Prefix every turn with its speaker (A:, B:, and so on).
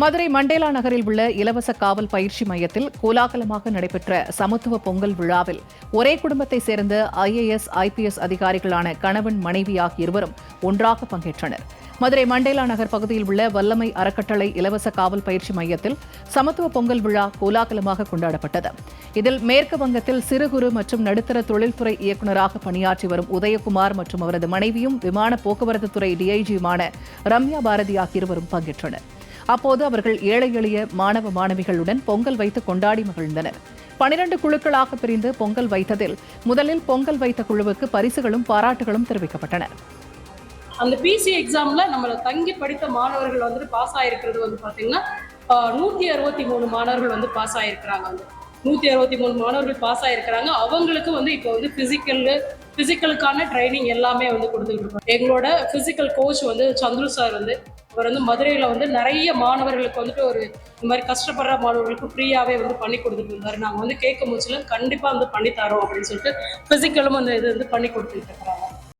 A: Madurai Mandela நகரில் உள்ள இலவச காவல் பயிற்சி மையத்தில் கோலாகலமாக நடைபெற்ற சமத்துவ பொங்கல் விழாவில் ஒரே குடும்பத்தைச் சேர்ந்த IAS, IPS அதிகாரிகளான கணவன் மனைவி ஆகிய இருவரும் ஒன்றாக பங்கேற்றனர். மதுரை மண்டேலா நகர் பகுதியில் உள்ள வல்லமை அறக்கட்டளை இலவச காவல் பயிற்சி மையத்தில் சமத்துவ பொங்கல் விழா கோலாகலமாக கொண்டாடப்பட்டது. இதில் மேற்கு வங்கத்தில் சிறு குறு மற்றும் நடுத்தர தொழில்துறை இயக்குநராக பணியாற்றி வரும் உதயகுமார் மற்றும் அவரது மனைவியும் விமான போக்குவரத்துத்துறை DIGயுமான ரம்யா பாரதி ஆகிய இருவரும் பங்கேற்றனர். அப்போது அவர்கள் ஏழை எளிய மாணவ மாணவிகளுடன் பொங்கல் வைத்து கொண்டாடி மகிழ்ந்தனர். 12 குழுக்களாக பிரிந்து பொங்கல் வைத்ததில் முதலில் பொங்கல் வைத்த குழுவுக்கு பரிசுகளும் பாராட்டுகளும் தெரிவிக்கப்பட்டன.
B: அந்த PC எக்ஸாம்ல நம்மள தங்கி படித்த மாணவர்கள் வந்து பாஸ் ஆயிருக்கிறது வந்து பாத்தீங்கன்னா 163 மாணவர்கள் வந்து பாஸ் ஆயிருக்கிறாங்க. 163 மாணவர்கள் பாஸ் ஆயிருக்கிறாங்க. அவங்களுக்கு வந்து இப்போ வந்து பிசிக்கலுக்கான ட்ரைனிங் எல்லாமே வந்து கொடுத்துட்டு இருக்கோம். எங்களோட பிசிக்கல் கோச் வந்து சந்துரு சார் வந்து அவர் வந்து மதுரையில் வந்து நிறைய மாணவர்களுக்கு வந்துட்டு இந்த மாதிரி கஷ்டப்படுற மாணவர்களுக்கு ஃப்ரீயாகவே வந்து பண்ணி கொடுத்துட்டு இருந்தாரு. நாங்கள் வந்து கேட்கும் போச்சுல கண்டிப்பாக வந்து பண்ணி தரோம் அப்படின்னு சொல்லிட்டு பிசிக்கலும் வந்து இது வந்து பண்ணி கொடுத்துட்டு இருக்கிறாங்க.